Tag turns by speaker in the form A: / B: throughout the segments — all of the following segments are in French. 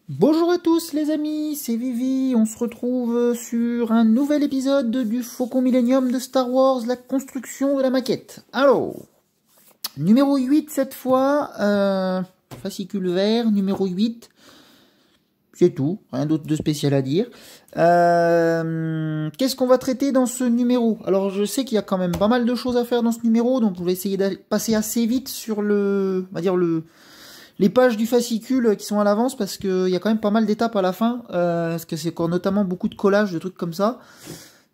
A: Bonjour à tous les amis, c'est Vivi, on se retrouve sur un nouvel épisode du Faucon Millenium de Star Wars, la construction de la maquette. Alors, numéro 8 cette fois, fascicule vert, numéro 8, c'est tout, rien d'autre de spécial à dire. Qu'est-ce qu'on va traiter dans ce numéro? Alors je sais qu'il y a quand même pas mal de choses à faire dans ce numéro, donc je vais essayer de passer assez vite sur on va dire les pages du fascicule qui sont à l'avance, parce qu'il y a quand même pas mal d'étapes à la fin, parce que c'est notamment beaucoup de collages, de trucs comme ça.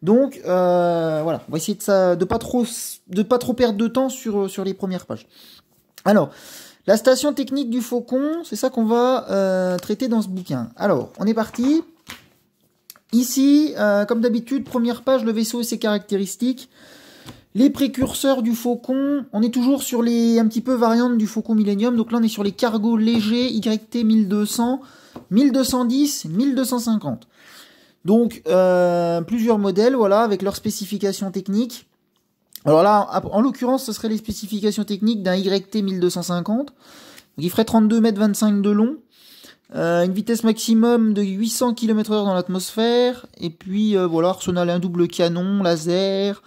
A: Donc voilà, on va essayer de pas trop perdre de temps sur les premières pages. Alors, la station technique du Faucon, c'est ça qu'on va traiter dans ce bouquin. Alors, on est parti. Ici, comme d'habitude, première page, le vaisseau et ses caractéristiques. Les précurseurs du Faucon, on est toujours sur les un petit peu variantes du Faucon Millenium. Donc là, on est sur les cargos légers YT 1200, 1210, 1250. Donc, plusieurs modèles, voilà, avec leurs spécifications techniques. Alors là, en l'occurrence, ce seraient les spécifications techniques d'un YT 1250. Donc, il ferait 32,25 m de long. Une vitesse maximum de 800 km/h dans l'atmosphère. Et puis, voilà, arsenal un double canon, laser.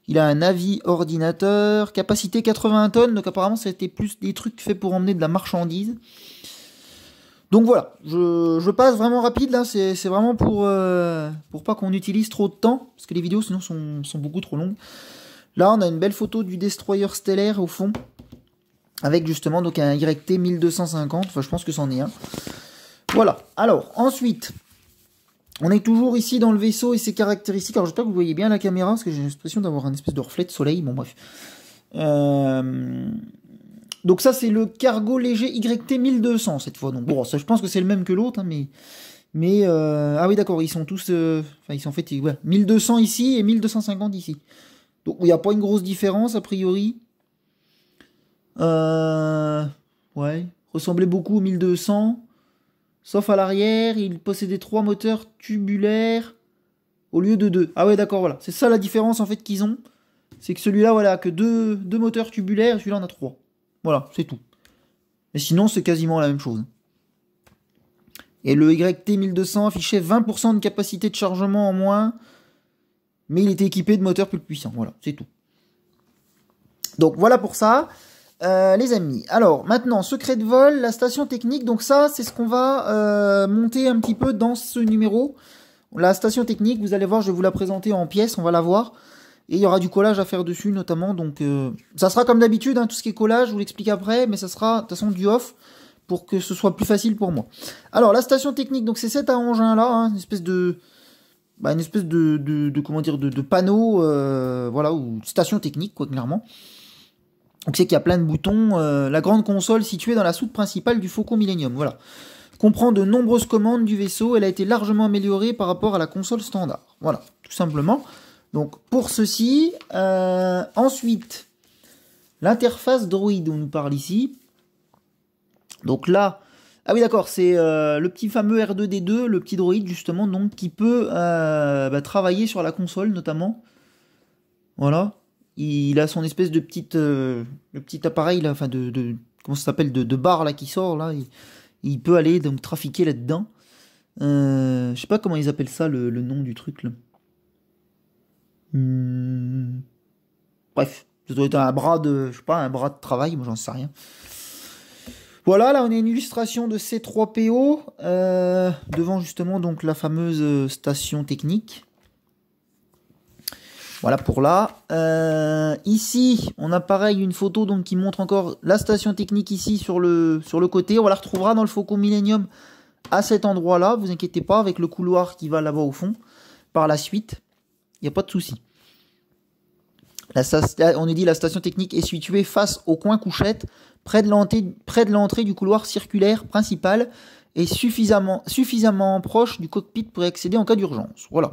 A: Il a un avis ordinateur, capacité 80 tonnes, donc apparemment c'était plus des trucs faits pour emmener de la marchandise. Donc voilà, je passe vraiment rapide là, c'est vraiment pour pas qu'on utilise trop de temps, parce que les vidéos sinon sont beaucoup trop longues. Là on a une belle photo du destroyer stellaire au fond, avec justement donc un YT 1250, enfin je pense que c'en est un. Voilà, alors ensuite... On est toujours ici dans le vaisseau et ses caractéristiques. Alors j'espère que vous voyez bien la caméra, parce que j'ai l'impression d'avoir un espèce de reflet de soleil. Bon bref. Donc ça c'est le cargo léger YT 1200 cette fois. Donc bon, ça je pense que c'est le même que l'autre, hein, mais ah oui d'accord, ils sont tous, enfin ils sont en fait, ouais, 1200 ici et 1250 ici. Donc il n'y a pas une grosse différence a priori. Ouais, ressemblait beaucoup au 1200. Sauf à l'arrière, il possédait 3 moteurs tubulaires au lieu de 2. Ah ouais, d'accord, voilà. C'est ça la différence en fait qu'ils ont. C'est que celui-là, voilà, que deux moteurs tubulaires, celui-là en a 3. Voilà, c'est tout. Mais sinon, c'est quasiment la même chose. Et le YT 1200 affichait 20% de capacité de chargement en moins, mais il était équipé de moteurs plus puissants. Voilà, c'est tout. Donc voilà pour ça. Les amis, alors maintenant, secret de vol, la station technique, donc ça c'est ce qu'on va monter un petit peu dans ce numéro. La station technique, vous allez voir, je vais vous la présenter en pièces, on va la voir. Et il y aura du collage à faire dessus notamment, donc ça sera comme d'habitude, hein, tout ce qui est collage, je vous l'explique après, mais ça sera de toute façon du off, pour que ce soit plus facile pour moi. Alors la station technique, donc c'est cet engin là, hein, une espèce de... comment dire, de panneau, voilà, ou station technique quoi, clairement. Donc c'est qu'il y a plein de boutons, la grande console située dans la soute principale du Faucon Millenium, voilà. Comprend de nombreuses commandes du vaisseau, elle a été largement améliorée par rapport à la console standard. Voilà, tout simplement. Donc pour ceci, ensuite, l'interface droïde, on nous parle ici. Donc là, ah oui d'accord, c'est le petit fameux R2D2, le petit droïde justement, donc qui peut travailler sur la console notamment. Voilà. Il a son espèce de petite, le petit appareil là, enfin comment ça s'appelle, de barre là qui sort là. Il peut aller donc trafiquer là-dedans. Je sais pas comment ils appellent ça le nom du truc là. Bref, ça doit être un bras de, je sais pas, un bras de travail, moi j'en sais rien. Voilà, là on a une illustration de C3PO devant justement donc la fameuse station technique. Voilà pour là. Ici, on a pareil une photo donc qui montre encore la station technique ici sur le côté. On la retrouvera dans le Faucon Millenium à cet endroit-là. Vous inquiétez pas, avec le couloir qui va là-bas au fond. Par la suite, il n'y a pas de souci. On nous dit la station technique est située face au coin couchette, près de l'entrée du couloir circulaire principal et suffisamment proche du cockpit pour y accéder en cas d'urgence. Voilà.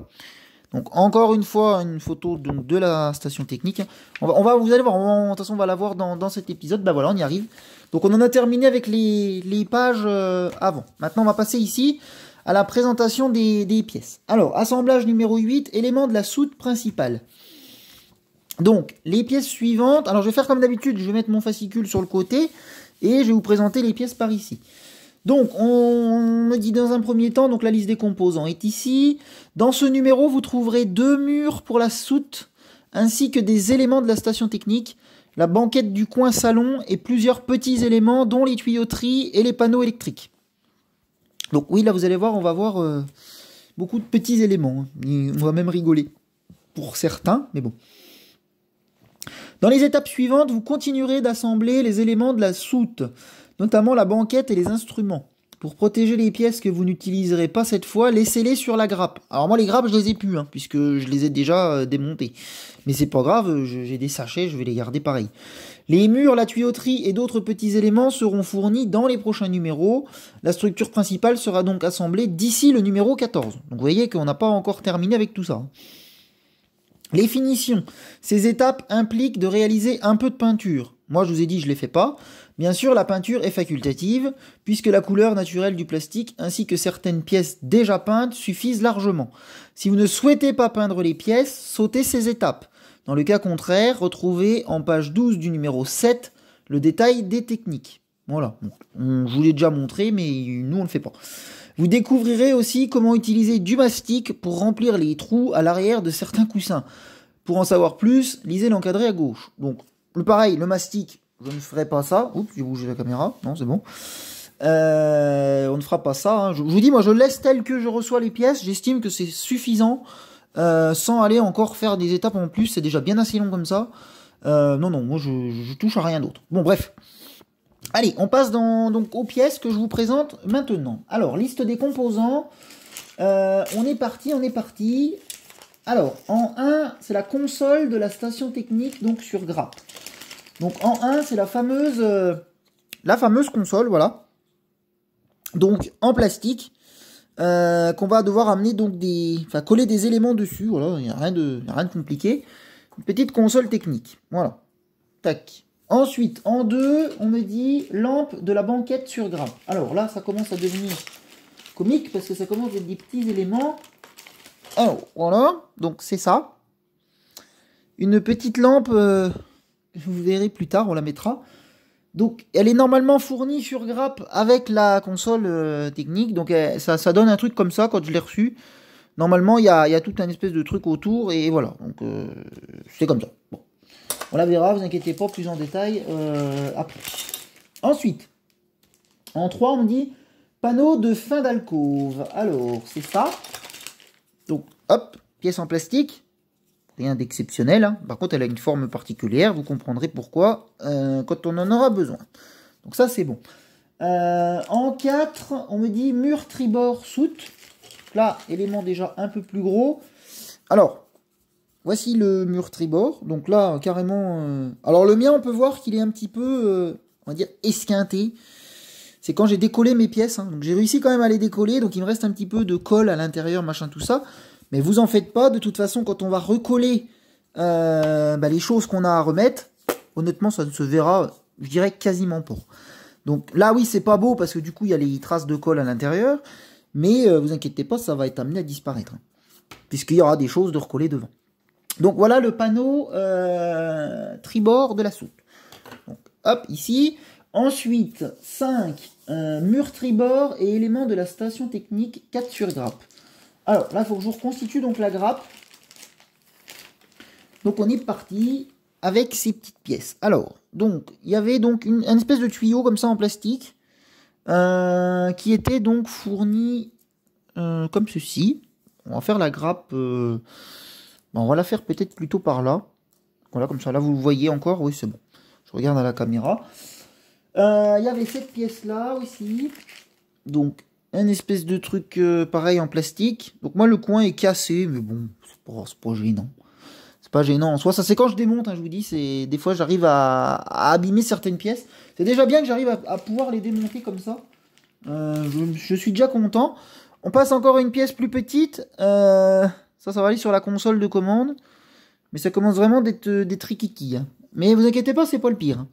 A: Donc encore une fois une photo donc, de la station technique. Vous allez voir, de toute façon on va la voir dans cet épisode. Bah voilà, on y arrive. Donc on en a terminé avec les pages avant. Maintenant on va passer ici à la présentation des pièces. Alors, assemblage numéro 8, éléments de la soute principale. Donc, les pièces suivantes. Alors je vais faire comme d'habitude, je vais mettre mon fascicule sur le côté et je vais vous présenter les pièces par ici. Donc, on me dit dans un premier temps, donc la liste des composants est ici. Dans ce numéro, vous trouverez 2 murs pour la soute, ainsi que des éléments de la station technique, la banquette du coin salon et plusieurs petits éléments, dont les tuyauteries et les panneaux électriques. Donc oui, là vous allez voir, on va voir beaucoup de petits éléments. On va même rigoler pour certains, mais bon. Dans les étapes suivantes, vous continuerez d'assembler les éléments de la soute, notamment la banquette et les instruments. Pour protéger les pièces que vous n'utiliserez pas cette fois, laissez-les sur la grappe. Alors moi les grappes je les ai plus, puisque je les ai déjà démontées. Mais c'est pas grave, j'ai des sachets, je vais les garder pareil. Les murs, la tuyauterie et d'autres petits éléments seront fournis dans les prochains numéros. La structure principale sera donc assemblée d'ici le numéro 14. Donc vous voyez qu'on n'a pas encore terminé avec tout ça. Les finitions. Ces étapes impliquent de réaliser un peu de peinture. Moi, je vous ai dit, je ne les fais pas. Bien sûr, la peinture est facultative, puisque la couleur naturelle du plastique ainsi que certaines pièces déjà peintes suffisent largement. Si vous ne souhaitez pas peindre les pièces, sautez ces étapes. Dans le cas contraire, retrouvez en page 12 du numéro 7 le détail des techniques. Voilà, je vous l'ai déjà montré, mais nous, on ne le fait pas. Vous découvrirez aussi comment utiliser du mastic pour remplir les trous à l'arrière de certains coussins. Pour en savoir plus, lisez l'encadré à gauche. Donc, pareil, le mastic, je ne ferai pas ça. Oups, j'ai bougé la caméra. Non, c'est bon. On ne fera pas ça. Je vous dis, moi, je laisse tel que je reçois les pièces. J'estime que c'est suffisant, sans aller encore faire des étapes en plus. C'est déjà bien assez long comme ça. Non, moi, je touche à rien d'autre. Bon, bref. Allez, on passe donc aux pièces que je vous présente maintenant. Alors, liste des composants. On est parti. Alors, en 1, c'est la console de la station technique, donc sur grappe. Donc, en 1, c'est la fameuse console, voilà. Donc, en plastique, qu'on va devoir amener donc coller des éléments dessus. Voilà, il n'y a rien de compliqué. Une petite console technique. Voilà. Tac. Ensuite, en 2, on me dit lampe de la banquette sur grappe. Alors là, ça commence à devenir comique parce que ça commence à être des petits éléments. Alors, voilà. Donc, c'est ça. Une petite lampe, vous verrez plus tard, on la mettra. Donc, elle est normalement fournie sur grappe avec la console technique. Donc, ça donne un truc comme ça quand je l'ai reçu. Normalement, il y a tout un espèce de truc autour et voilà. Donc, c'est comme ça. Bon. On la verra, vous inquiétez pas, plus en détail après. Ensuite, en 3, on me dit panneau de fin d'alcôve. Alors, c'est ça. Donc, hop, pièce en plastique. Rien d'exceptionnel. Par contre, elle a une forme particulière. Vous comprendrez pourquoi quand on en aura besoin. Donc ça, c'est bon. En 4, on me dit mur tribord soute. Là, élément déjà un peu plus gros. Alors, voici le mur tribord. Donc là, carrément... Alors le mien, on peut voir qu'il est un petit peu, on va dire, esquinté. C'est quand j'ai décollé mes pièces. Donc j'ai réussi quand même à les décoller. Donc il me reste un petit peu de colle à l'intérieur, machin, tout ça. Mais vous en faites pas. De toute façon, quand on va recoller les choses qu'on a à remettre, honnêtement, ça ne se verra, je dirais, quasiment pas. Donc là, oui, c'est pas beau parce que du coup, il y a les traces de colle à l'intérieur. Mais vous inquiétez pas, ça va être amené à disparaître. Puisqu'il y aura des choses de recoller devant. Donc voilà le panneau tribord de la soute. Donc hop, ici. Ensuite, 5, mur tribord et éléments de la station technique 4 sur grappe. Alors là, il faut que je vous reconstitue donc la grappe. Donc on est parti avec ces petites pièces. Alors, donc, il y avait donc une espèce de tuyau comme ça en plastique qui était donc fourni comme ceci. On va faire la grappe... on va la faire peut-être plutôt par là. Voilà, comme ça, là, vous le voyez encore. Oui, c'est bon. Je regarde à la caméra. Il y avait cette pièce-là aussi. Donc, un espèce de truc pareil en plastique. Donc, moi, le coin est cassé. Mais bon, c'est pas gênant. C'est pas gênant en soi. Ça, c'est quand je démonte, je vous dis. Des fois, j'arrive à abîmer certaines pièces. C'est déjà bien que j'arrive à pouvoir les démonter comme ça. Je suis déjà content. On passe encore à une pièce plus petite. Ça va aller sur la console de commande. Mais ça commence vraiment d'être rikiki. Mais vous inquiétez pas, c'est pas le pire.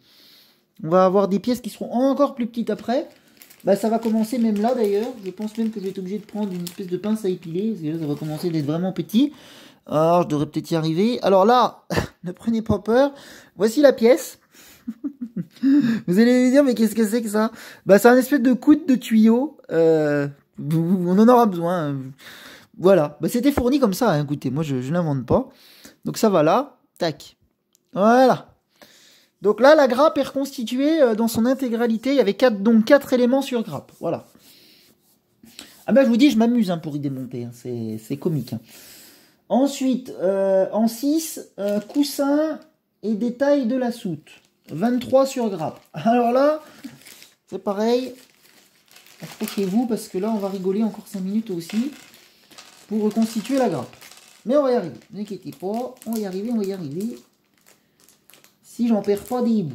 A: On va avoir des pièces qui seront encore plus petites après. Ça va commencer même là d'ailleurs. Je pense même que je vais être obligé de prendre une espèce de pince à épiler. Parce que là, ça va commencer d'être vraiment petit. Alors, je devrais peut-être y arriver. Alors là, ne prenez pas peur. Voici la pièce. Vous allez me dire, mais qu'est-ce que c'est que ça? Bah, c'est un espèce de coude de tuyau. On en aura besoin. Voilà. Bah, c'était fourni comme ça, hein. Écoutez, moi, je n'invente pas. Donc, ça va là. Tac. Voilà. Donc là, la grappe est reconstituée dans son intégralité. Il y avait quatre éléments sur grappe. Voilà. Ah ben, je vous dis, je m'amuse pour y démonter. Hein. C'est comique. Hein. Ensuite, en 6, coussin et détail de la soute. 23 sur grappe. Alors là, c'est pareil. Accrochez-vous parce que là, on va rigoler encore 5 minutes aussi pour reconstituer la grappe. Mais on va y arriver. Ne vous inquiétez pas. On va y arriver, on va y arriver. Si j'en perds pas des bouts.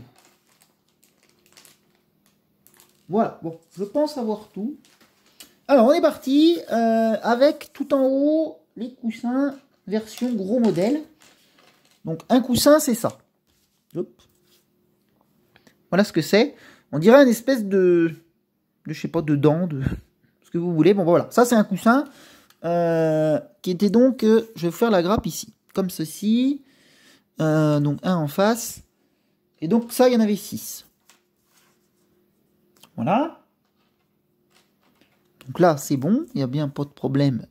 A: Voilà. Bon, je pense avoir tout. Alors, on est parti avec tout en haut les coussins version gros modèle. Donc, un coussin, c'est ça. Hop. Voilà ce que c'est. On dirait une espèce je sais pas, de dent, de ce que vous voulez. Bon, voilà. Ça, c'est un coussin qui était donc... je vais vous faire la grappe ici. Comme ceci. Donc, un en face. Et donc, ça, il y en avait 6. Voilà. Donc là, c'est bon. Il n'y a bien pas de problème.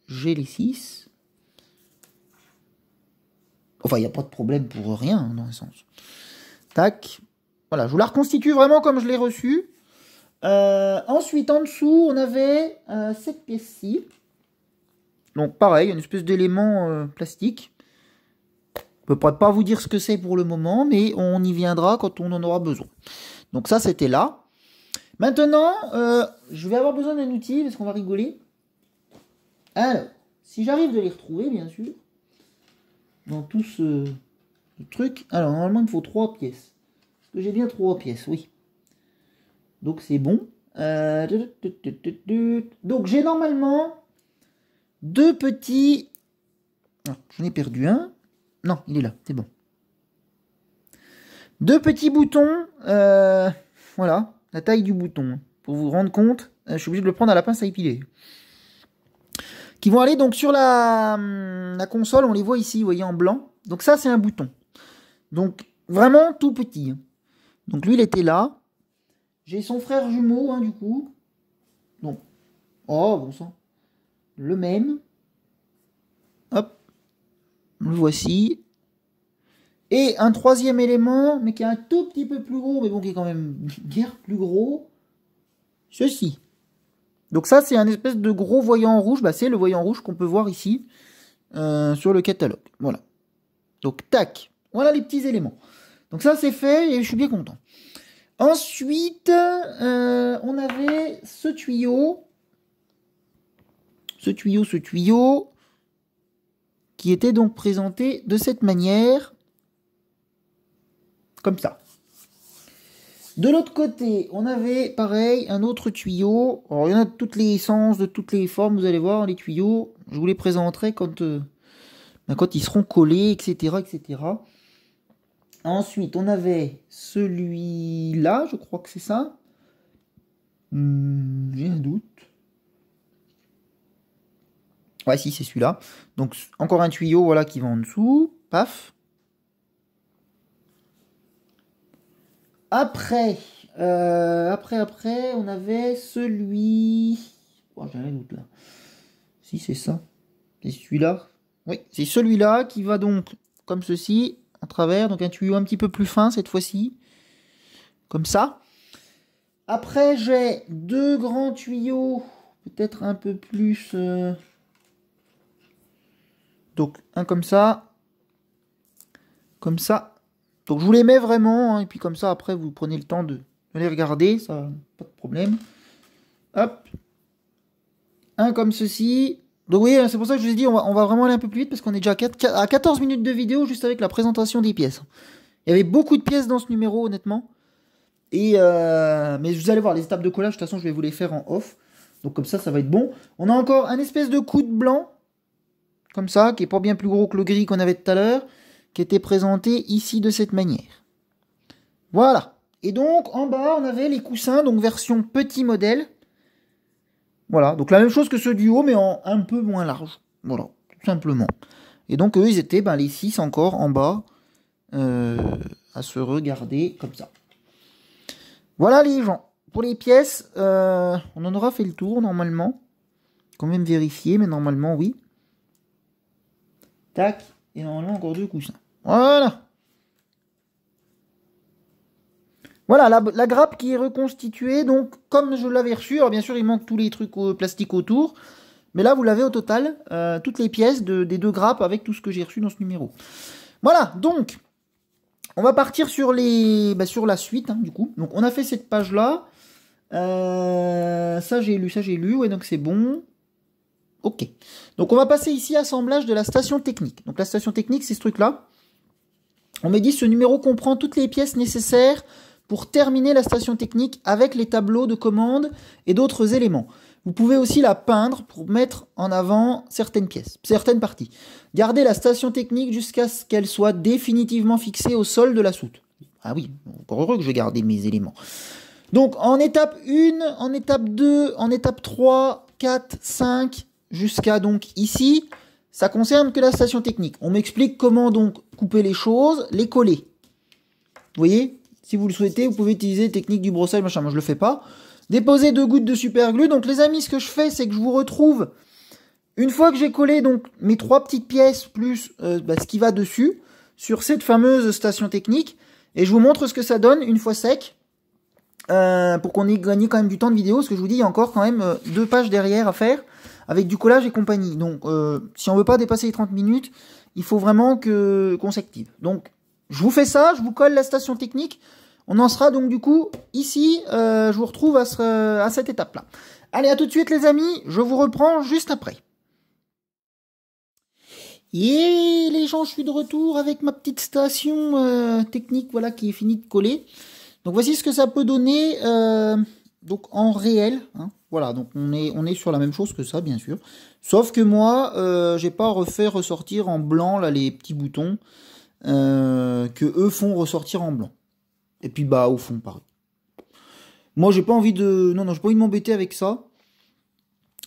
A: J'ai les 6. Enfin, il n'y a pas de problème pour rien, hein, dans un sens. Tac. Voilà, je vous la reconstitue vraiment comme je l'ai reçue. Ensuite, en dessous, on avait cette pièce-ci. Donc, pareil, une espèce d'élément plastique. Je ne peux pas vous dire ce que c'est pour le moment, mais on y viendra quand on en aura besoin. Donc ça, c'était là. Maintenant, je vais avoir besoin d'un outil, parce qu'on va rigoler. Alors, si j'arrive de les retrouver, bien sûr, dans tout ce truc. Alors, normalement, il me faut 3 pièces. Est-ce que j'ai bien 3 pièces? Oui. Donc, c'est bon. Donc, j'ai normalement 2 petits... Ah, j'en ai perdu un. Non, il est là, c'est bon. 2 petits boutons, voilà, la taille du bouton. Pour vous rendre compte, je suis obligé de le prendre à la pince à épiler. Qui vont aller donc sur la console, on les voit ici, vous voyez, en blanc. Donc ça, c'est un bouton. Donc, vraiment tout petit. Donc lui, il était là. J'ai son frère jumeau, hein, du coup. Donc, oh, bon sang. Le même. Hop. Le voici. Et un troisième élément, mais qui est un tout petit peu plus gros, mais bon, qui est quand même guère plus gros. Ceci. Donc ça, c'est un espèce de gros voyant rouge. Bah, c'est le voyant rouge qu'on peut voir ici sur le catalogue. Voilà. Donc, tac. Voilà les petits éléments. Donc ça, c'est fait et je suis bien content. Ensuite, on avait ce tuyau. Ce tuyau, qui était donc présenté de cette manière. Comme ça. De l'autre côté, on avait, pareil, un autre tuyau. Alors, il y en a de toutes les essences, de toutes les formes, vous allez voir, les tuyaux. Je vous les présenterai quand ils seront collés, etc., etc. Ensuite, on avait celui-là, je crois que c'est ça. J'ai un doute. Ouais, si, c'est celui-là. Donc, encore un tuyau, voilà, qui va en dessous. Paf. Après, on avait celui... Oh, j'ai un doute là. Si, c'est ça. C'est celui-là. Oui, c'est celui-là qui va donc, comme ceci, à travers. Donc un tuyau un petit peu plus fin cette fois-ci. Comme ça. Après, j'ai 2 grands tuyaux. Peut-être un peu plus... Donc, un comme ça. Comme ça. Donc je vous les mets vraiment, hein, et puis comme ça après vous prenez le temps de les regarder, ça pas de problème. Hop. Un comme ceci. Donc oui, c'est pour ça que je vous ai dit, on va vraiment aller un peu plus vite parce qu'on est déjà à 14 minutes de vidéo juste avec la présentation des pièces. Il y avait beaucoup de pièces dans ce numéro honnêtement. Et mais vous allez voir, les étapes de collage, de toute façon je vais vous les faire en off. Donc comme ça va être bon. On a encore un espèce de coude blanc. Comme ça, qui est pas bien plus gros que le gris qu'on avait tout à l'heure. Qui était présenté ici de cette manière. Voilà. Et donc, en bas, on avait les coussins, donc version petit modèle. Voilà. Donc, la même chose que ceux du haut, mais en un peu moins large. Voilà. Tout simplement. Et donc, eux, ils étaient les 6 encore en bas. À se regarder comme ça. Voilà les gens. Pour les pièces, on en aura fait le tour normalement. Quand même vérifier, mais normalement oui. Tac. Et normalement encore 2 coussins. Voilà. Voilà, la grappe qui est reconstituée, donc comme je l'avais reçue. Alors bien sûr, il manque tous les trucs plastiques autour. Mais là, vous l'avez au total, toutes les pièces des 2 grappes avec tout ce que j'ai reçu dans ce numéro. Voilà, donc, on va partir sur la suite, hein, du coup. Donc, on a fait cette page-là. Ça, j'ai lu. Ouais, donc c'est bon. Ok. Donc, on va passer ici à assemblage de la station technique. Donc, la station technique, c'est ce truc-là. On me dit, ce numéro comprend toutes les pièces nécessaires pour terminer la station technique avec les tableaux de commande et d'autres éléments. Vous pouvez aussi la peindre pour mettre en avant certaines pièces, certaines parties. Gardez la station technique jusqu'à ce qu'elle soit définitivement fixée au sol de la soute. Ah oui, encore heureux que je vais garder mes éléments. Donc en étape 1, en étape 2, en étape 3, 4, 5, jusqu'à donc ici, ça concerne que la station technique. On m'explique comment donc couper les choses, les coller. Vous voyez, si vous le souhaitez, vous pouvez utiliser technique du brossage, machin, moi je le fais pas. Déposer 2 gouttes de super glue. Donc les amis, ce que je fais, c'est que je vous retrouve, une fois que j'ai collé donc mes 3 petites pièces, plus ce qui va dessus, sur cette fameuse station technique, et je vous montre ce que ça donne une fois sec, pour qu'on ait gagné quand même du temps de vidéo, parce que je vous dis, il y a encore quand même 2 pages derrière à faire, avec du collage et compagnie. Donc si on veut pas dépasser les 30 minutes, il faut vraiment qu'on s'active. Donc je vous fais ça, je vous colle la station technique. On en sera donc du coup ici, je vous retrouve à cette étape-là. Allez, à tout de suite les amis, je vous reprends juste après. Et les gens, je suis de retour avec ma petite station technique, voilà, qui est finie de coller. Donc voici ce que ça peut donner donc en réel. Hein. Voilà, donc on est sur la même chose que ça, bien sûr. Sauf que moi, j'ai pas refait ressortir en blanc là les petits boutons que eux font ressortir en blanc. Et puis bah au fond pareil. Moi j'ai pas envie de. Non, j'ai pas envie de m'embêter avec ça.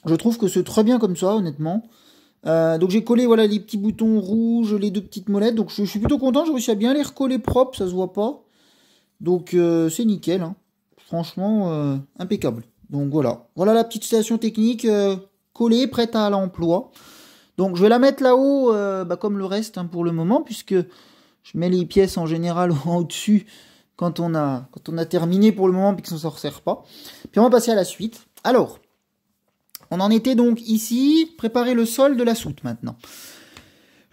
A: Je trouve que c'est très bien comme ça, honnêtement. Donc j'ai collé voilà les petits boutons rouges, les 2 petites molettes. Donc je suis plutôt content, j'ai réussi à bien les recoller propres, ça se voit pas. Donc c'est nickel. Hein. Franchement, impeccable. Donc voilà. Voilà la petite station technique collée, prête à l'emploi. Donc je vais la mettre là-haut, comme le reste hein, pour le moment, puisque je mets les pièces en général en au-dessus. Quand on a terminé pour le moment puis que ça ne s'en resserre pas. Puis on va passer à la suite. Alors, on en était donc ici, préparer le sol de la soute maintenant.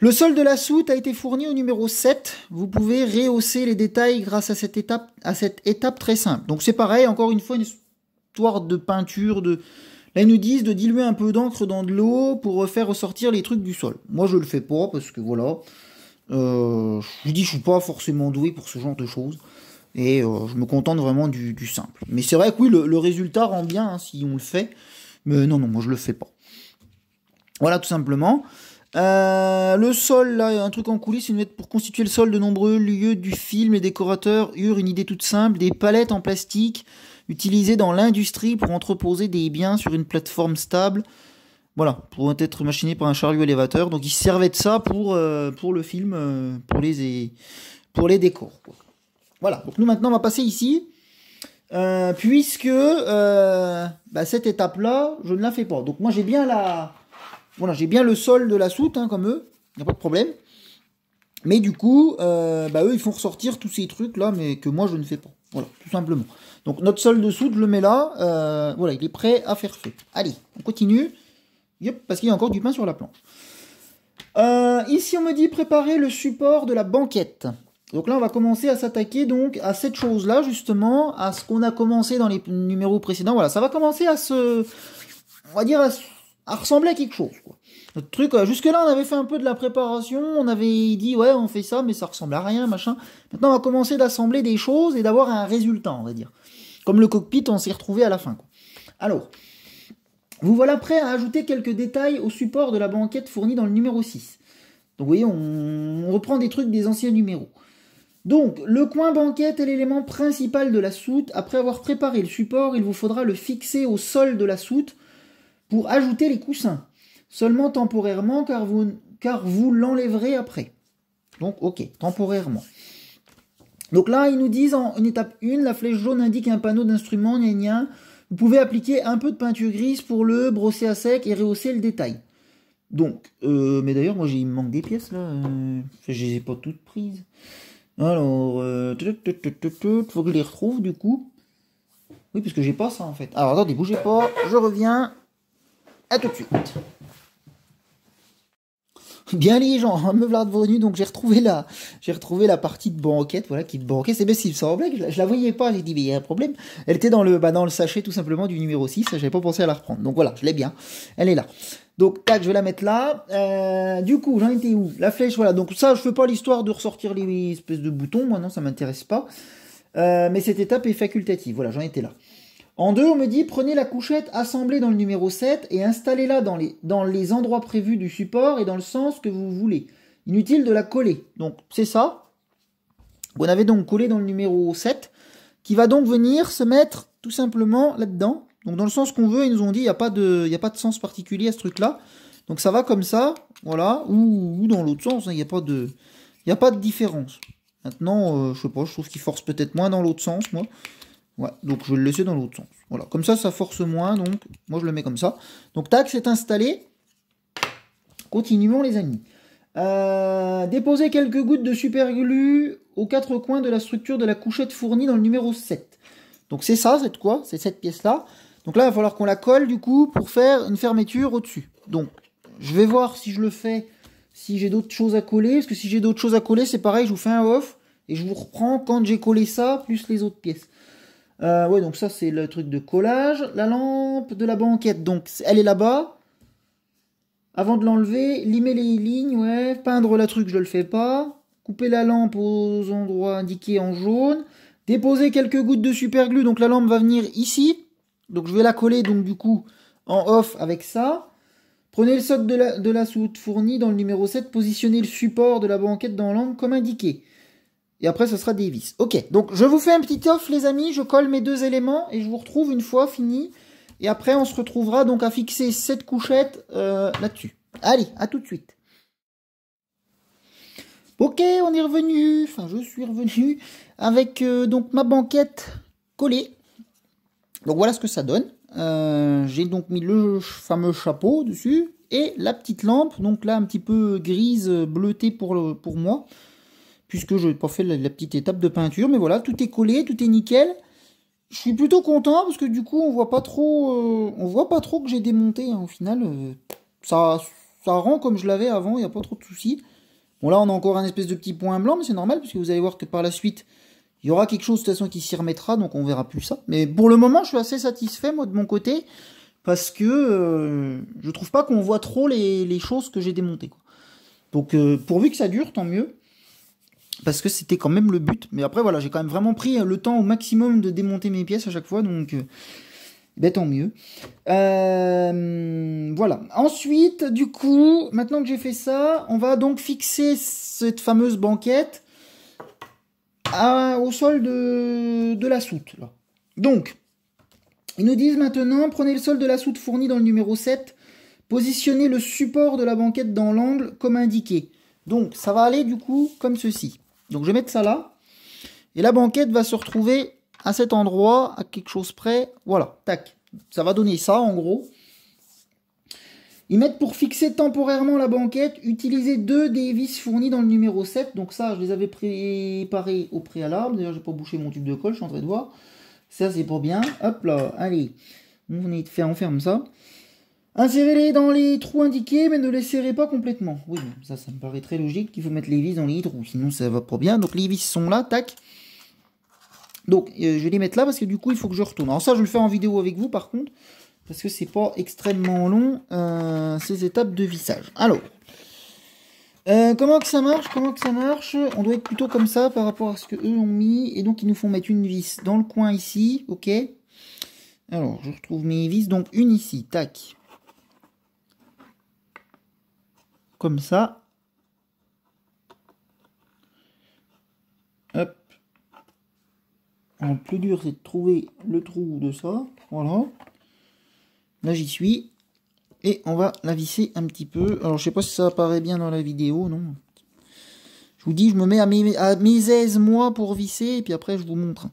A: Le sol de la soute a été fourni au numéro 7. Vous pouvez rehausser les détails grâce à cette étape très simple. Donc c'est pareil, encore une fois, une histoire de peinture. Là, ils nous disent de diluer un peu d'encre dans de l'eau pour faire ressortir les trucs du sol. Moi, je le fais pas parce que voilà. Je vous dis, je suis pas forcément doué pour ce genre de choses. Et je me contente vraiment du simple. Mais c'est vrai que oui, le résultat rend bien hein, si on le fait. Mais non, moi je le fais pas. Voilà, tout simplement. Le sol, là, un truc en coulisses, pour constituer le sol, de nombreux lieux du film, les décorateurs eurent une idée toute simple, des palettes en plastique utilisées dans l'industrie pour entreposer des biens sur une plateforme stable. Voilà, pour être machiné par un chariot élévateur. Donc ils se servaient de ça pour le film, pour les décors. Quoi. Voilà, donc nous maintenant on va passer ici, puisque cette étape-là, je ne la fais pas. Donc moi j'ai bien j'ai bien le sol de la soute, hein, comme eux, il n'y a pas de problème. Mais du coup, eux ils font ressortir tous ces trucs-là, mais que moi je ne fais pas. Voilà, tout simplement. Donc notre sol de soute, je le mets là, voilà, il est prêt à faire feu. Allez, on continue. Yep, parce qu'il y a encore du pain sur la planche. Ici on me dit préparer le support de la banquette. Donc là, on va commencer à s'attaquer donc à cette chose-là, justement, à ce qu'on a commencé dans les numéros précédents. Voilà, ça va commencer à à ressembler à quelque chose, quoi. Notre truc, jusque-là, on avait fait un peu de la préparation, on avait dit, ouais, on fait ça, mais ça ressemble à rien, machin. Maintenant, on va commencer d'assembler des choses et d'avoir un résultat, on va dire. Comme le cockpit, on s'est retrouvé à la fin, quoi. Alors, vous voilà prêt à ajouter quelques détails au support de la banquette fournie dans le numéro 6. Donc, vous voyez, on reprend des trucs des anciens numéros. Donc, le coin banquette est l'élément principal de la soute. Après avoir préparé le support, il vous faudra le fixer au sol de la soute pour ajouter les coussins. Seulement temporairement, car vous l'enlèverez après. Donc, ok, temporairement. Donc là, ils nous disent en étape 1, la flèche jaune indique un panneau d'instrument, gna gna. Vous pouvez appliquer un peu de peinture grise pour le brosser à sec et rehausser le détail. Donc, mais d'ailleurs, moi, il me manque des pièces, là. Je les ai pas toutes prises. Alors, faut que je les retrouve, du coup. Oui, parce que j'ai pas ça, en fait. Alors, attendez, bougez pas, je reviens. À tout de suite. Bien les gens, me voilà revenu, donc j'ai retrouvé la partie de banquette, voilà, qui banquait. C'est bien s'il me semblait que je la voyais pas, j'ai dit mais il y a un problème. Elle était dans le sachet tout simplement du numéro 6, j'avais pas pensé à la reprendre. Donc voilà, je l'ai bien, elle est là. Donc tac, je vais la mettre là. Du coup, j'en étais où? La flèche, voilà. Donc ça, je fais pas l'histoire de ressortir les espèces de boutons, moi non, ça m'intéresse pas. Mais cette étape est facultative, voilà, j'en étais là. En 2, on me dit, prenez la couchette assemblée dans le numéro 7 et installez-la dans les endroits prévus du support et dans le sens que vous voulez. Inutile de la coller. Donc, c'est ça. On avait donc collé dans le numéro 7, qui va donc venir se mettre tout simplement là-dedans. Donc, dans le sens qu'on veut, ils nous ont dit, il n'y a pas de sens particulier à ce truc-là. Donc, ça va comme ça, voilà, ou dans l'autre sens, il n'y a pas de différence. Maintenant, je sais pas, je trouve qu'il force peut-être moins dans l'autre sens, moi. Ouais, donc je vais le laisser dans l'autre sens. Voilà, comme ça force moins, donc moi je le mets comme ça. Donc tac, c'est installé. Continuons les amis. Déposez quelques gouttes de super glue aux quatre coins de la structure de la couchette fournie dans le numéro 7. Donc c'est ça, c'est quoi? C'est cette pièce-là. Donc là, il va falloir qu'on la colle du coup pour faire une fermeture au-dessus. Donc je vais voir si je le fais, si j'ai d'autres choses à coller. Parce que si j'ai d'autres choses à coller, c'est pareil, je vous fais un off. Et je vous reprends quand j'ai collé ça, plus les autres pièces. Ouais, donc ça, c'est le truc de collage. La lampe de la banquette, donc, elle est là-bas. Avant de l'enlever, limer les lignes, ouais. Peindre la truc, je le fais pas. Couper la lampe aux endroits indiqués en jaune. Déposer quelques gouttes de super glue, donc la lampe va venir ici. Donc, je vais la coller, donc, du coup, en off avec ça. Prenez le socle de la soute fournie dans le numéro 7. Positionnez le support de la banquette dans l'angle comme indiqué. Et après, ce sera des vis. Ok, donc je vous fais un petit off, les amis. Je colle mes deux éléments et je vous retrouve une fois fini. Et après, on se retrouvera donc à fixer cette couchette là-dessus. Allez, à tout de suite. Ok, on est revenu. Enfin, je suis revenu avec donc ma banquette collée. Donc voilà ce que ça donne. J'ai donc mis le fameux chapeau dessus et la petite lampe. Donc là, un petit peu grise, bleutée pour moi. Puisque je n'ai pas fait la petite étape de peinture. Mais voilà, tout est collé, tout est nickel. Je suis plutôt content parce que du coup, on voit pas trop que j'ai démonté. Hein, au final, ça rend comme je l'avais avant, il n'y a pas trop de soucis. Bon, là, on a encore un espèce de petit point blanc, mais c'est normal, parce que vous allez voir que par la suite, il y aura quelque chose de toute façon qui s'y remettra, donc on verra plus ça. Mais pour le moment, je suis assez satisfait, moi, de mon côté, parce que je trouve pas qu'on voit trop les choses que j'ai démontées, quoi. Donc, pourvu que ça dure, tant mieux. Parce que c'était quand même le but. Mais après, voilà, j'ai quand même vraiment pris le temps au maximum de démonter mes pièces à chaque fois. Donc, ben, tant mieux. Voilà. Ensuite, du coup, maintenant que j'ai fait ça, on va donc fixer cette fameuse banquette au sol de la soute. Là. Donc, ils nous disent maintenant, prenez le sol de la soute fournie dans le numéro 7. Positionnez le support de la banquette dans l'angle comme indiqué. Donc, ça va aller du coup comme ceci. Donc je vais mettre ça là. Et la banquette va se retrouver à cet endroit, à quelque chose près. Voilà, tac. Ça va donner ça en gros. Ils mettent pour fixer temporairement la banquette, utilisez 2 des vis fournies dans le numéro 7. Donc ça, je les avais préparés au préalable. D'ailleurs, j'ai pas bouché mon tube de colle, je suis en train de voir. Ça, c'est pour bien. Hop là, allez. On ferme ça. Insérez-les dans les trous indiqués, mais ne les serrez pas complètement. Oui, ça me paraît très logique qu'il faut mettre les vis dans les trous, sinon ça va pas bien. Donc les vis sont là, tac. Donc je vais les mettre là parce que du coup il faut que je retourne. Alors ça je le fais en vidéo avec vous par contre, parce que c'est pas extrêmement long ces étapes de vissage. Alors, comment que ça marche? On doit être plutôt comme ça par rapport à ce que eux ont mis. Et donc ils nous font mettre une vis dans le coin ici, ok. Alors je retrouve mes vis, donc une ici, tac. Comme ça. Hop. Alors, le plus dur, c'est de trouver le trou de ça. Voilà. Là, j'y suis. Et on va la visser un petit peu. Alors, je sais pas si ça apparaît bien dans la vidéo, non. Je vous dis, je me mets à mes aises, moi, pour visser, et puis après, je vous montre.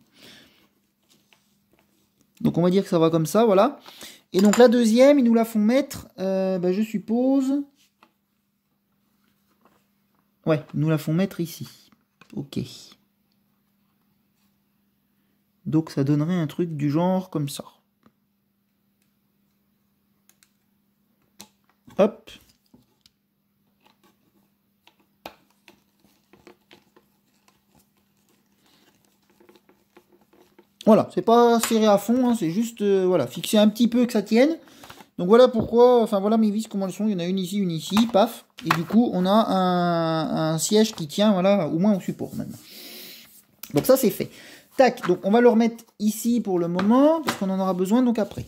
A: Donc, on va dire que ça va comme ça, voilà. Et donc, la deuxième, ils nous la font mettre, je suppose... Ouais, ils nous la font mettre ici. Ok. Donc, ça donnerait un truc du genre comme ça. Hop. Voilà, c'est pas serré à fond, hein, c'est juste voilà, fixer un petit peu que ça tienne. Donc voilà pourquoi, enfin voilà mes vis comment elles sont, il y en a une ici, paf. Et du coup on a un siège qui tient, voilà, au moins au support maintenant. Donc ça c'est fait. Tac, donc on va le remettre ici pour le moment, parce qu'on en aura besoin donc après.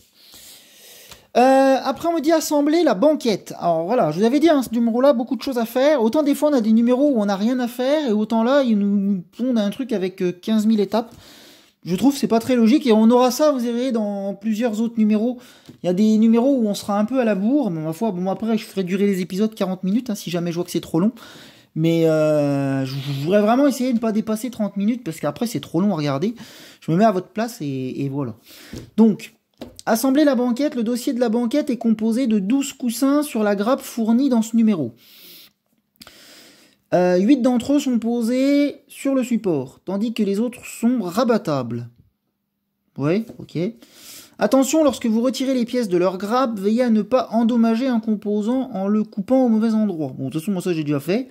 A: Après on me dit assembler la banquette. Alors voilà, je vous avais dit, hein, ce numéro-là, beaucoup de choses à faire. Autant des fois on a des numéros où on n'a rien à faire, et autant là, ils nous pondent un truc avec 15 000 étapes. Je trouve que c'est pas très logique, et on aura ça, vous verrez, dans plusieurs autres numéros. Il y a des numéros où on sera un peu à la bourre, mais ma foi, bon après je ferai durer les épisodes 40 minutes, hein, si jamais je vois que c'est trop long. Mais je voudrais vraiment essayer de ne pas dépasser 30 minutes, parce qu'après c'est trop long à regarder. Je me mets à votre place, et voilà. Donc... Assembler la banquette, le dossier de la banquette est composé de 12 coussins sur la grappe fournie dans ce numéro. 8 d'entre eux sont posés sur le support, tandis que les autres sont rabattables. Ouais, ok. Attention, lorsque vous retirez les pièces de leur grappe, veillez à ne pas endommager un composant en le coupant au mauvais endroit. Bon, de toute façon, moi ça j'ai déjà fait.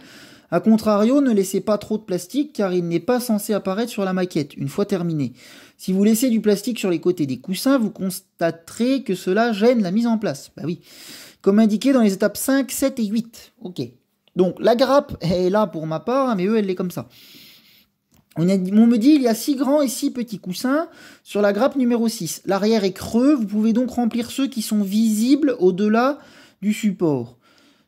A: A contrario, ne laissez pas trop de plastique car il n'est pas censé apparaître sur la maquette une fois terminé. Si vous laissez du plastique sur les côtés des coussins, vous constaterez que cela gêne la mise en place. Bah oui. Comme indiqué dans les étapes 5, 7 et 8. Ok. Donc la grappe est là pour ma part, mais eux, elle est comme ça. On me dit il y a 6 grands et 6 petits coussins sur la grappe numéro 6. L'arrière est creux, vous pouvez donc remplir ceux qui sont visibles au-delà du support.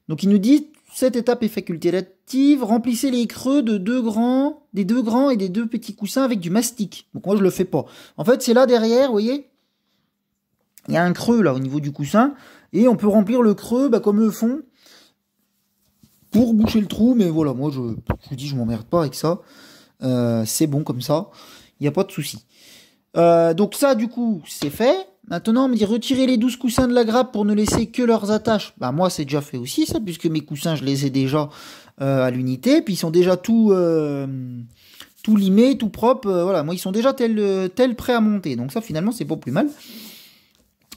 A: Donc il nous dit, cette étape est facultative, remplissez les creux des deux grands et des 2 petits coussins avec du mastic. Donc moi je le fais pas. En fait c'est là derrière, vous voyez, il y a un creux là au niveau du coussin, et on peut remplir le creux comme eux font, pour boucher le trou, mais voilà, moi je vous dis je m'emmerde pas avec ça. C'est bon comme ça, il n'y a pas de souci. Donc ça du coup c'est fait. Maintenant on me dit retirer les 12 coussins de la grappe pour ne laisser que leurs attaches. Bah moi c'est déjà fait aussi ça, puisque mes coussins je les ai déjà à l'unité, puis ils sont déjà tout limés, tout propres, voilà, moi ils sont déjà tel prêts à monter, donc ça finalement c'est pas plus mal.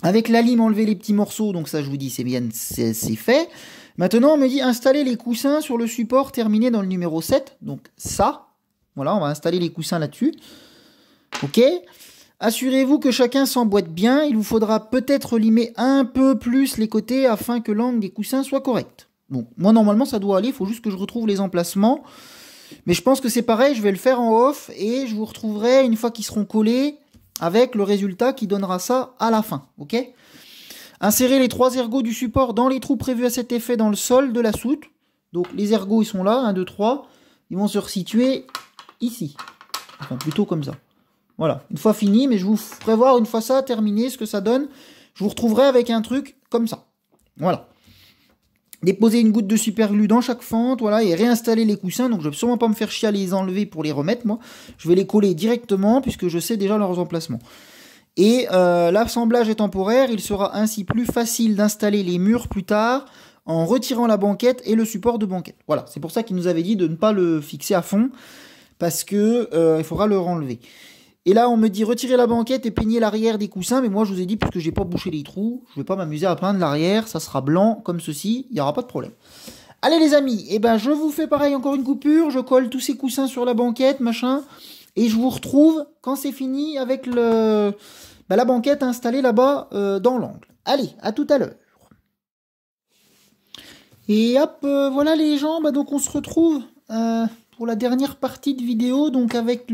A: Avec la lime enlever les petits morceaux, donc ça je vous dis c'est bien, c'est fait. Maintenant on me dit installer les coussins sur le support terminé dans le numéro 7, donc ça, voilà, on va installer les coussins là-dessus. Ok. Assurez-vous que chacun s'emboîte bien, il vous faudra peut-être limer un peu plus les côtés afin que l'angle des coussins soit correct. Bon, moi normalement ça doit aller, il faut juste que je retrouve les emplacements. Mais je pense que c'est pareil, je vais le faire en off et je vous retrouverai une fois qu'ils seront collés avec le résultat qui donnera ça à la fin, ok ? Insérez les 3 ergots du support dans les trous prévus à cet effet dans le sol de la soute. Donc les ergots ils sont là, 1, 2, 3, ils vont se resituer ici. Enfin plutôt comme ça. Voilà, une fois fini, mais je vous ferai voir une fois ça terminé, ce que ça donne. Je vous retrouverai avec un truc comme ça. Voilà. Déposer une goutte de superglue dans chaque fente, voilà, et réinstaller les coussins. Donc je ne vais sûrement pas me faire chier à les enlever pour les remettre, moi. Je vais les coller directement, puisque je sais déjà leurs emplacements. Et l'assemblage est temporaire, il sera ainsi plus facile d'installer les murs plus tard, en retirant la banquette et le support de banquette. Voilà, c'est pour ça qu'il nous avait dit de ne pas le fixer à fond, parce que il faudra le renlever. Et là, on me dit retirer la banquette et peigner l'arrière des coussins. Mais moi, je vous ai dit, puisque j'ai pas bouché les trous, je vais pas m'amuser à peindre l'arrière. Ça sera blanc comme ceci. Il n'y aura pas de problème. Allez, les amis. Eh ben, je vous fais pareil, encore une coupure. Je colle tous ces coussins sur la banquette, machin. Et je vous retrouve quand c'est fini avec la banquette installée là-bas dans l'angle. Allez, à tout à l'heure. Et hop, voilà les gens. Donc, on se retrouve pour la dernière partie de vidéo. Donc, avec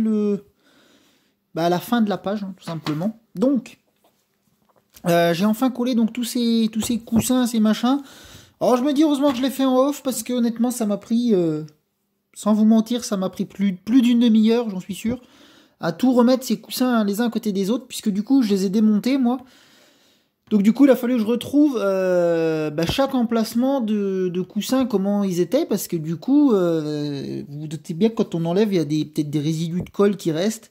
A: à la fin de la page, hein, tout simplement. Donc, j'ai enfin collé donc tous ces coussins, ces machins. Alors, je me dis heureusement que je l'ai fait en off, parce que honnêtement, ça m'a pris, sans vous mentir, ça m'a pris plus d'une demi-heure, j'en suis sûr, à tout remettre ces coussins les uns à côté des autres, puisque du coup, je les ai démontés, moi. Donc du coup, il a fallu que je retrouve chaque emplacement de coussins, comment ils étaient, parce que du coup, vous vous doutez bien que quand on enlève, il y a peut-être des résidus de colle qui restent,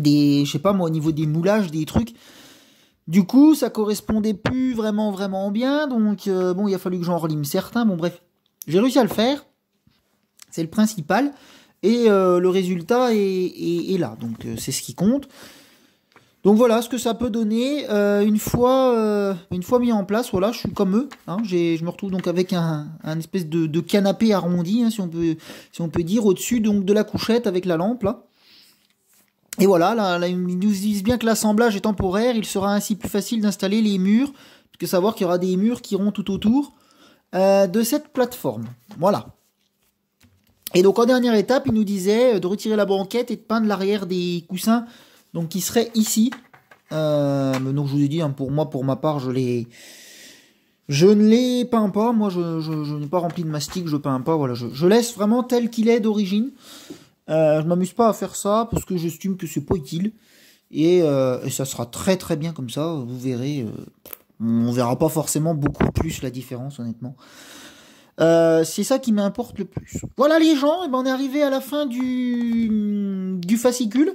A: je sais pas moi, au niveau des moulages, des trucs. Du coup, ça correspondait plus vraiment bien, donc bon, il a fallu que j'en relime certains, bon bref. J'ai réussi à le faire, c'est le principal, et le résultat est là, donc c'est ce qui compte. Donc voilà ce que ça peut donner une fois mis en place. Voilà, je suis comme eux. Hein, je me retrouve donc avec un espèce de canapé arrondi, hein, si on peut dire, au-dessus donc de la couchette avec la lampe là. Et voilà, là ils nous disent bien que l'assemblage est temporaire. Il sera ainsi plus facile d'installer les murs, que savoir qu'il y aura des murs qui iront tout autour de cette plateforme. Voilà. Et donc en dernière étape, il nous disait de retirer la banquette et de peindre l'arrière des coussins. Donc qui serait ici. Donc je vous ai dit, hein, pour ma part, je ne les peins pas. Moi, je n'ai pas rempli de mastic, je peins pas. Voilà, je laisse vraiment tel qu'il est d'origine. Je m'amuse pas à faire ça parce que j'estime que c'est pas utile. Et ça sera très bien comme ça. Vous verrez. On verra pas forcément beaucoup plus la différence, honnêtement. C'est ça qui m'importe le plus. Voilà les gens, et ben on est arrivé à la fin du fascicule.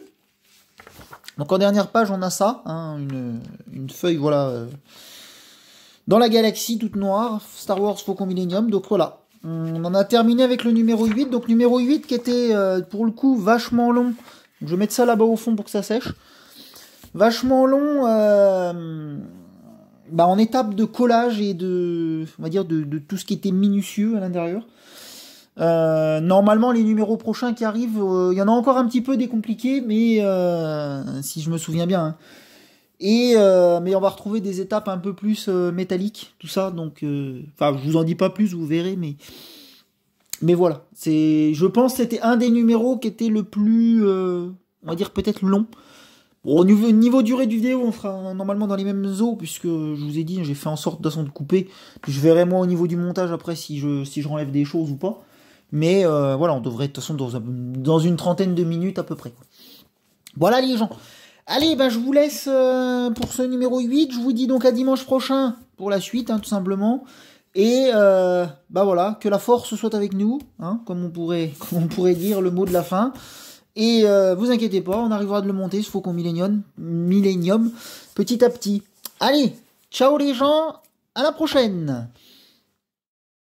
A: Donc en dernière page, on a ça, hein, une feuille, voilà, dans la galaxie toute noire, Star Wars Faucon Millennium. Donc voilà, on en a terminé avec le numéro 8. Donc numéro 8 qui était pour le coup vachement long. Donc, je vais mettre ça là-bas au fond pour que ça sèche. Vachement long, en étape de collage et on va dire de tout ce qui était minutieux à l'intérieur. Normalement les numéros prochains qui arrivent, il y en a encore un petit peu des compliqués, mais si je me souviens bien, hein. Et mais on va retrouver des étapes un peu plus métalliques, tout ça, donc je vous en dis pas plus, vous verrez, mais voilà, je pense que c'était un des numéros qui était le plus on va dire peut-être long. Bon, au niveau durée du vidéo, on sera normalement dans les mêmes eaux, puisque je vous ai dit, j'ai fait en sorte de toute couper, puis je verrai moi au niveau du montage après si je renlève des choses ou pas. Mais voilà, on devrait de toute façon dans une trentaine de minutes à peu près. Voilà les gens. Allez, je vous laisse pour ce numéro 8. Je vous dis donc à dimanche prochain pour la suite, hein, tout simplement. Et voilà, que la force soit avec nous, hein, comme on pourrait dire le mot de la fin. Et vous inquiétez pas, on arrivera de le monter, ce Faucon Millennium, petit à petit. Allez, ciao les gens, à la prochaine.